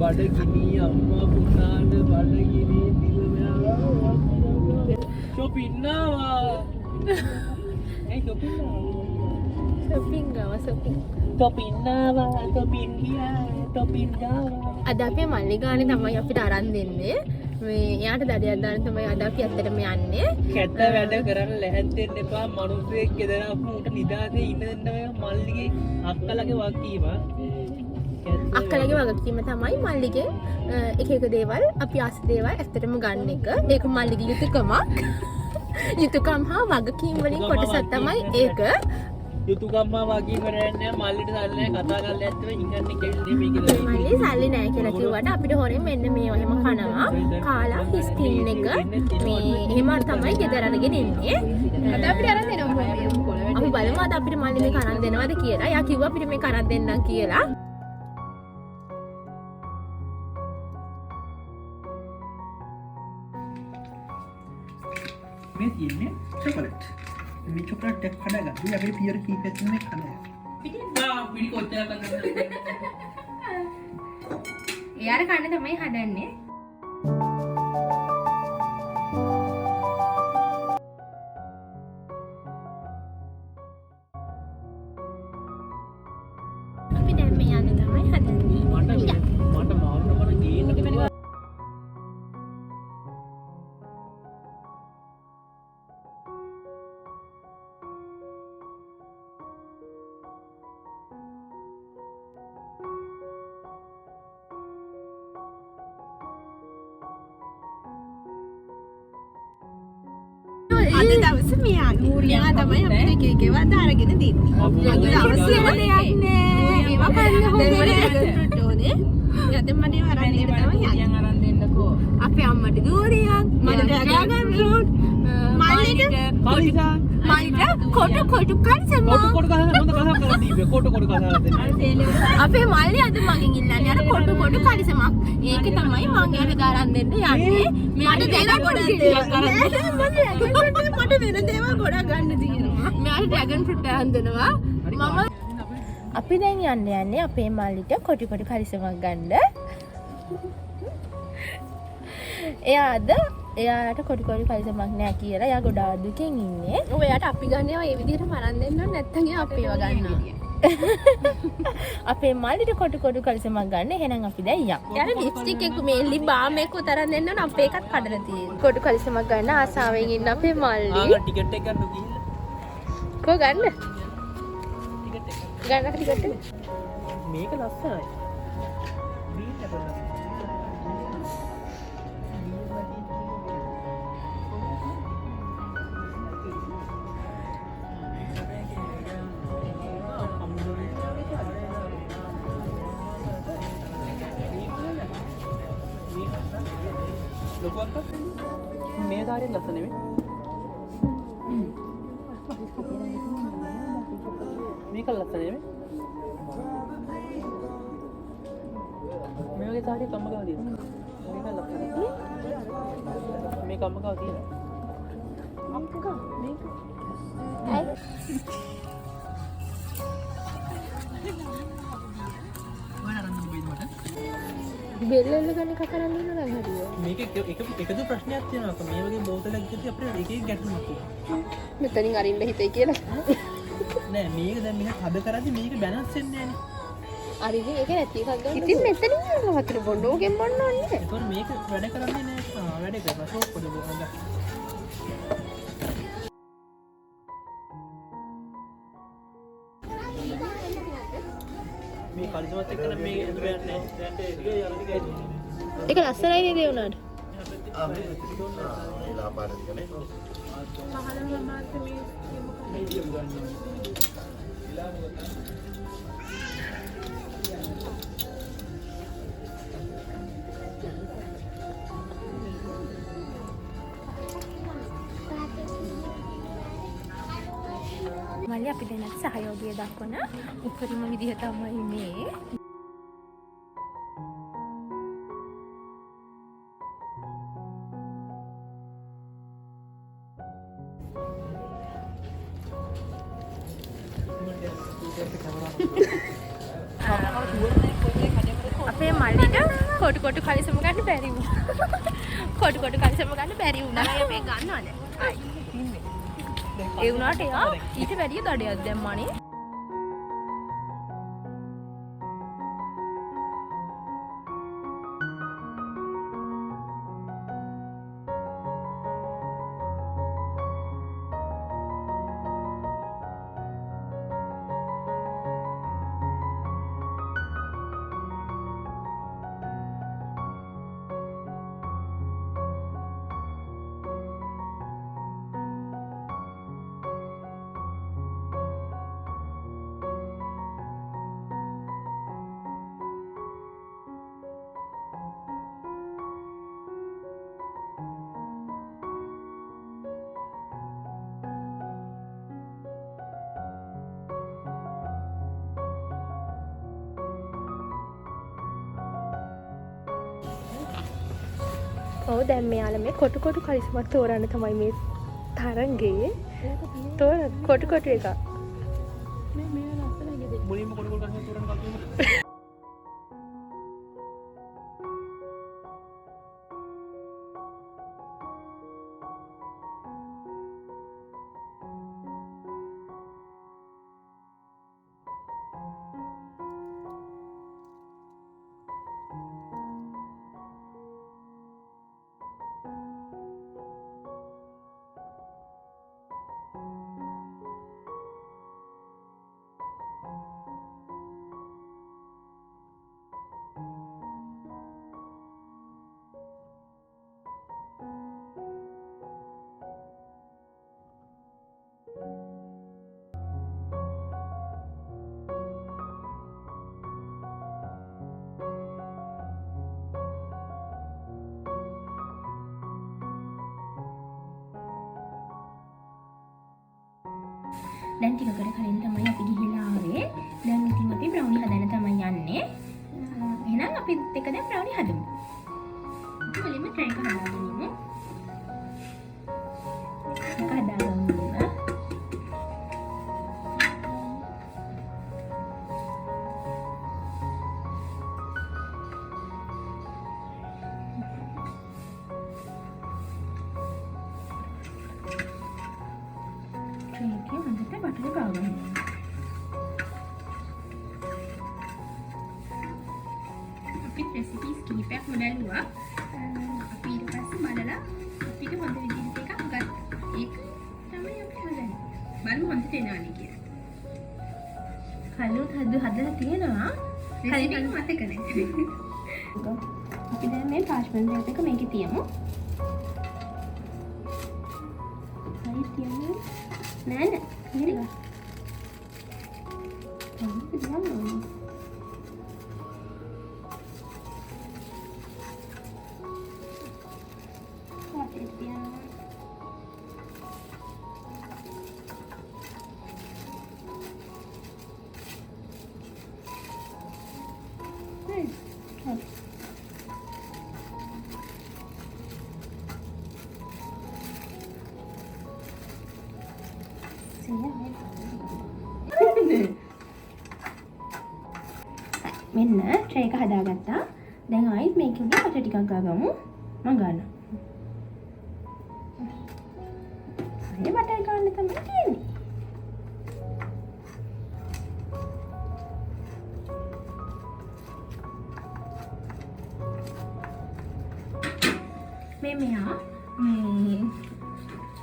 බඩගිනි අම්මා පුතාට බඩගිනි දිල shoppingනවා ඒ shopping අද අපේ මල්ලි ගානේ තමයි අපිට අරන් දෙන්නේ. මේ එයාට දඩයක් දාන්න තමයි අද අපි ඇත්තටම යන්නේ. කැත වැඩ කරන්න ලැහැත්ෙන්න එපා. මනුස්සයෙක් ගෙදර අපු උට නිදාසේ ඉන්න දෙන්න මල්ලිගේ අක්කලගේ වගකීම. අක්කලගේ වගකීම තමයි මල්ලිගේ එක එක දේවල් අපි ආස දේවල් ඇත්තටම ගන්න එක. ඒක මල්ලිගේ යුතුයකමක්. යුතුයකම් හා වගකීම් වලින් කොටසක් තමයි ඒක. යුතුයකම් හා වගකීම් වලන්නේ මල්ලිට සල්ලි කතා කරලා ඇත්තම ඉංගන්නේ කෙවිල් නෙමෙයි කියලා. මල්ලි සල්ලි නැහැ කියලා කිව්වට අපිට හොරෙන් මෙන්න මේව එහෙම කනවා. කාලා හිස්කින් එක මේ එහෙම තමයි ගෙදර අරගෙන ඉන්නේ. අද අපිට අරන් දෙනවා. අපි බලමු අද අපිට මල්ලි මේක අරන් දෙනවද කියලා. එයා කිව්වා අපිට මේක අරන් දෙන්නම් කියලා. මේ තියෙන්නේ චොකලට්. මේ චොකලට් එක කඩගන්න. අපි පියර කීපයක් මේ කඩගන්න. පිටි කොච්චර කරනවද? එයාට කන්න තමයි හදන්නේ. අපි දැන් මේ යන්නේ තමයි හදන්නේ. මට මාන්න ගේන්න බැහැ. අද දවසේ මෙයා නූරියා තමයි අපිට එක එක ඒවා අරගෙන දෙන්නේ. අද දවසේ දෙයක් නෑ. ඒවා කන්න හොඳට ඕනේ. යද මනේ වරන් දෙන්න තමයි යන් අරන් දෙන්නකෝ. අපේ අම්මට දූරියක්, මට ඩ්‍රැගන් ෆ්‍රූට්, මල්ලිට කොට කන්සම. කොට ගහලා හොඳ කතා කරලා දීපේ. කොට කතා දෙන්න. අපේ මල්ලි අද මගෙන් ඉල්ලන්නේ අර කොට කලිසමක්. ඒක තමයි මම යාට දාරන් දෙන්න යන්නේ. මෙයාට දෙලා ගොඩක් දේවල් කරන් මට වෙන දේවල් ගොඩක් ගන්න තියෙනවා. මෙයාට ඩ්‍රැගන් ෆ්‍රූට් එකක් දෙනවා. මම අපි දැන් යන්නේ අපේ මල්ලිට කොටි කලිසමක් ගන්න. එයාට කොටි කලිසමක් නෑ කියලා එයා ගොඩාක් දුකෙන් ඉන්නේ. ඔයාට අපි ගන්නවා මේ විදිහට මරන් දෙන්න නැත්නම් අපේව ගන්නවා. අපේ මල්ලිට කොටි කලිසමක් ගන්න. එහෙනම් අපි දැන් යමු. යාර ලිප්ස්ටික් එක මේ ලිප් බාම් එක උතරන් දෙන්න ඕන අපේ එකත් කඩලා තියෙනවා. කොටි කලිසමක් ගන්න ආසාවෙන් ඉන්න අපේ මල්ලි. ටිකට් එක ගන්න ගිහිල්ලා. කො ගන්න? ටිකට් එක. ගන්න ටිකට් එක. මේක ලස්සනයි. බීල් එක බලන්න. මේ දාරේ ලස්සන නෙමෙයි. මේක ලස්සන නෙමෙයි. මේ වගේ දාරේ කම්ම ගාව තියෙනවා. මේක ලස්සන. මේක කම්ම ගාව තියෙනවා. අම්මක මේක. බෙල්ලෙල්ල ගන්න කකරන් දෙන්න නම් හරිය. මේක එකදු ප්‍රශ්නයක් තියෙනවා. මේ වගේ බෝතලයක් ගිහදී අපිට එක එක ගැටලුවක් තියෙනවා. මෙතනින් අරින්න හිතේ කියලා. නෑ මේක දැන් මෙහෙ හද කරද්දි මේක බැලන්ස් වෙන්නේ නෑනේ. අරිදි ඒක නැති එකක් ගන්න. ඉතින් මෙතනින් යන්න වතුර බොන්න ඕකෙන් බොන්න ඕනේ. ඒතකොට මේක වැඩ කරන්නේ නෑ. වැඩ කරනවා ෂෝප් පොඩි බොන්න. මේ කලිසමත් එක්ක නම් මේ යන්නේ නෑ. ඒක ලස්සනයි නේද ඒ උනාට? මල්ලි අපි දැනට සහයෝගය දක්වන උපරිම විදිහ තමයි මේ. අපේ අපේ මල්ලිට කොටු කොටු කලිසම ගන්න බැරි වුණා. කොටු කොටු කලිසම ගන්න බැරි වුණා. අපි ගන්නවද? ඒ වුණාට එයා ඊට වැඩිය දඩයක් දැම්මානේ. ඔව් දැන් මෙයාලා මේ කොටු කොටු කලිසමක් තෝරන්න තමයි මේ තරංගේ තෝරන කොටු කොටු එක. මුලින්ම කොට කොට ගන්න තෝරන කල්පනා. දැන් ටිකකට කලින් තමයි අපි ගිහිල්ලා ආවේ. දැන් ඉතින් අපි බ්‍රවුනි හදන්න තමයි යන්නේ. එහෙනම් අපි එක දැන් බ්‍රවුනි හදමු. අපි මුලින්ම ට්‍රේ එක හදාගනිමු. ඒක හදාගමු. recipes කීපයක් මොඩල්ුවා අපි ඊට පස්සේ බලලා අපිට හොඳ විදිහට එකක් ගත්තා. ඒක තමයි අපි හදන්නේ. බලමු හොඳට එනවනේ කියලා. කලුත් හදලා තියෙනවා. කලින් මතක නැහැ. අපි දැන් මේ පාර්ච්මන්ට් රේප් එක මේකේ තියමු. හරි තියමු. නෑ නෑ. හරි. ඒක දිහා මෙන්න ට්‍රේ එක හදාගත්තා. දැන් ආයිත් මේකේ උඩ බටර් ටිකක් ගාගමු. මම ගන්නවා. හරි බටර් ගන්න තමයි තියෙන්නේ.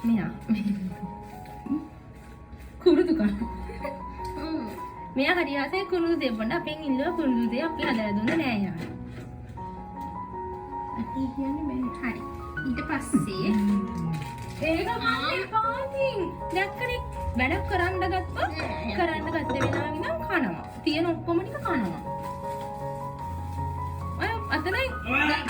මෙයා කුරුදු කන. මෙයා හරි ආසයි කුරුදු දෙන්න අපෙන් ඉල්ලුවා කුරුදු දෙය අපි හදලා දුන්නේ නෑ යා. අපි කියන්නේ මේ හරි. ඊට පස්සේ ඒක පාටින් දැක්කනේ වැඩක් කරන්න ගත්තා. කරන්න ගත්ත වෙලාවෙ නම් කනවා. තියෙන ඔක්කොම ටික කනවා. අය අතනයි දැන්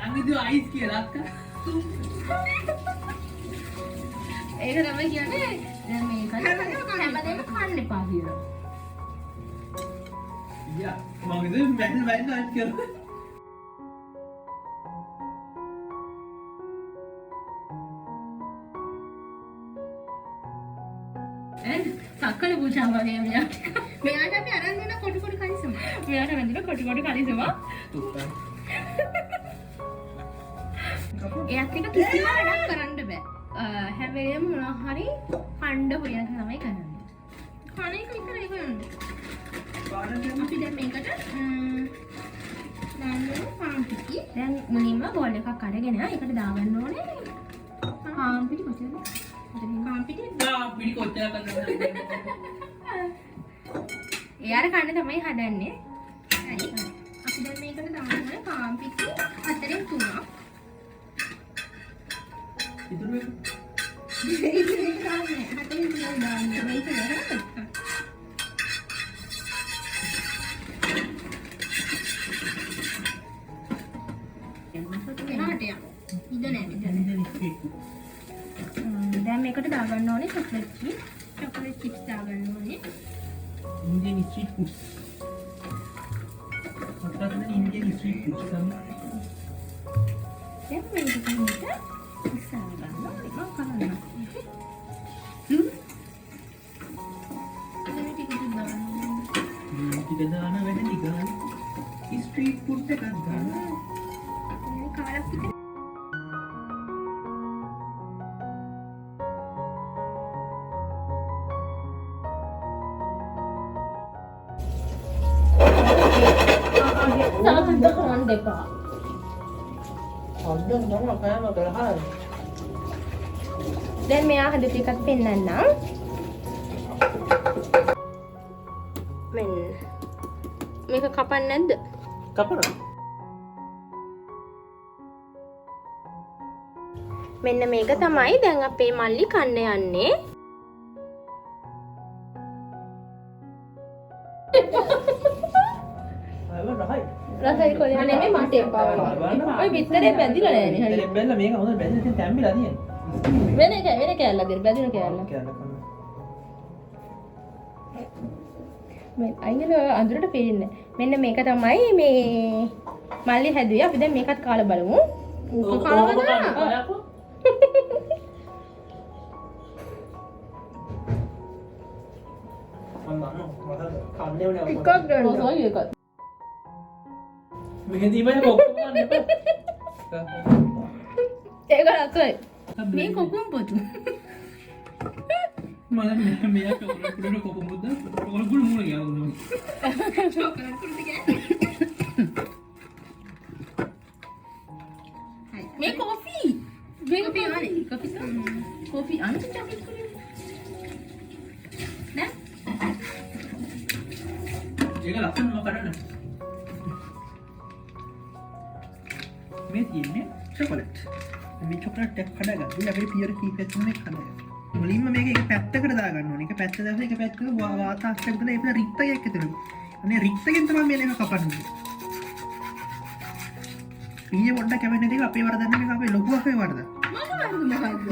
අනිදු අයිස් කියලා අක්කා. ඒක තමයි කියන්නේ දැන් මේක හැමදේම කන්න එපා කියලා. යා මම ඉතින් මැන්න අයිස් කියලා. සක්කල පූජා වගේ මෙයාට අපි අරන් දෙන කොටු කොටු කනිසම. මෙයාට වැදිලා කොටි කොටි කලිසවා. තුප්පා. එයාත් එක කිසිම වැඩක් කරන්න බෑ. හැම වෙලේම මොනවා හරි කණ්ඩ හොයන තමයි කරන්නේ. කණ එක විතරයි කරන්නේ. අපි දැන් මේකට දාන්න පාන් පිටි. දැන් මුලින්ම බෝල් එකක් අරගෙන ඒකට දාගන්න ඕනේ. පාන් පිටි කොච්චරද? පාන් පිටි පිටි කොච්චර කරනවද? එයාට කන්න තමයි හදන්නේ. හරි. අපි දැන් මේකට දාන්න ඕනේ පාන් පිටි 4න් 3ක්. ඉතුරු එක. ඉතින් දාන්නේ 4න් 3ක් දාන්න. මේක නේද? දැන් මේකට දාගන්න ඕනේ චොක්ලට් චිප්ස් දාගන්න ඕනේ. Indian street food. Apa tu Indian street food kan? දැන් මේක කොහොමද ඉස්සරහ ගන්න ඕනේ මම කරන්නේ. Kita dah nak ada tiga. Street food dekat kan? මේ කාලක් විතර සාකච්ඡා කරන්න එපා. Ada nama kayak makan. දැන් මෙයා හදපු එකත් පෙන්නන්නම්. මෙන්න. මේක කපන්නේ නැද්ද? Kapan? මෙන්න මේක තමයි දැන් අපේ මල්ලි කන්න යන්නේ. Ayo rahai. රසයි කොලේ නෙමෙයි මට එපා. ඔය පිටරේ බැඳිලා නෑනේ. හරි. Bella මේක හොඳ බැඳිලා තියෙන තැම්බිලා තියෙන්නේ. වෙන කෑල්ල දෙන්න බැඳින කෑල්ල. මේ අයියල අඳුරට පේන්නේ. මෙන්න මේක තමයි මේ මල්ලි හැදුවේ. අපි දැන් මේකත් කාලා බලමු. එකක් ගන්න. එකක්. මෙහෙදී බය ඔක්කොම ගන්න එපා. ඒක රසයි. මේ කොකුම් පොතු. Malam ni aku nak kau muda, kau gulu mula ya gulu. මේ කෝෆි. මේ කෝෆි අනේ. කෝෆි සම්. කෝෆි අන්ත චොක්ලට් කුලිය. නෑ. Jaga lapan mau kadang. Mesti ini coklat. Ini coklat tek kadang kan. Dia agak pure kipet cuma kadang. මුලින්ම මේක එක පැත්තකට දාගන්න ඕනේ. එක පැත්ත දාලා එක පැත්තක වාතාශ්‍රයක් දාලා ඒක රික්තයක් ඇතුළු. අනේ රික්තයෙන් තමයි මේ එක කපන්නේ. ඊයේ පොඩ්ඩක් කැවෙන්නේ නැතිව අපේ වරද නැහැ මේක අපේ ලොකු අපේ වරද. මොකක්ද?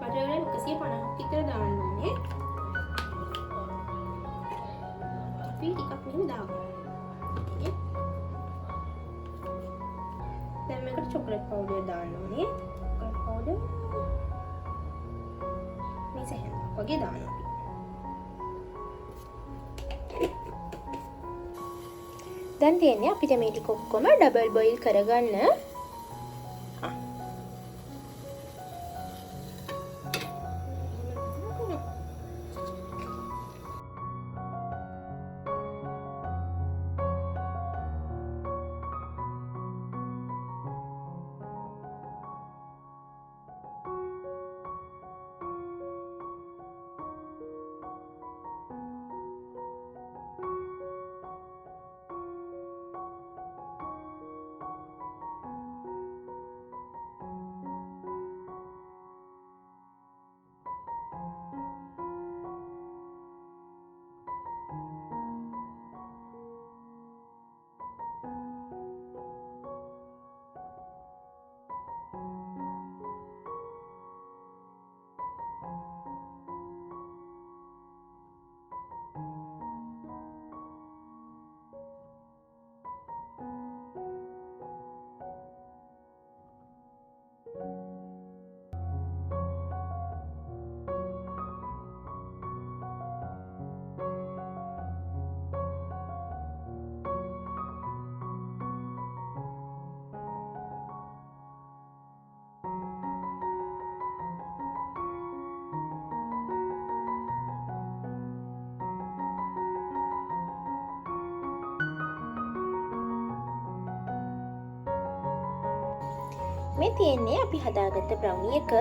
පටවලෙන් 150ක් විතර දාන්න ඕනේ. අපි ටිකක් මෙහෙම දාගන්න. දැන් මේකට චොකලට් පවුඩර් දාන්න ඕනේ. චොකලට් පවුඩර් මේ සැහැල්ලක් වගේ දාන්න ඕනේ. දැන් තියෙන්නේ අපිට මේ ටික ඔක්කොම ඩබල් බොයිල් කරගන්න. මේ තියෙන්නේ අපි හදාගත්ත බ්‍රවුනි එක.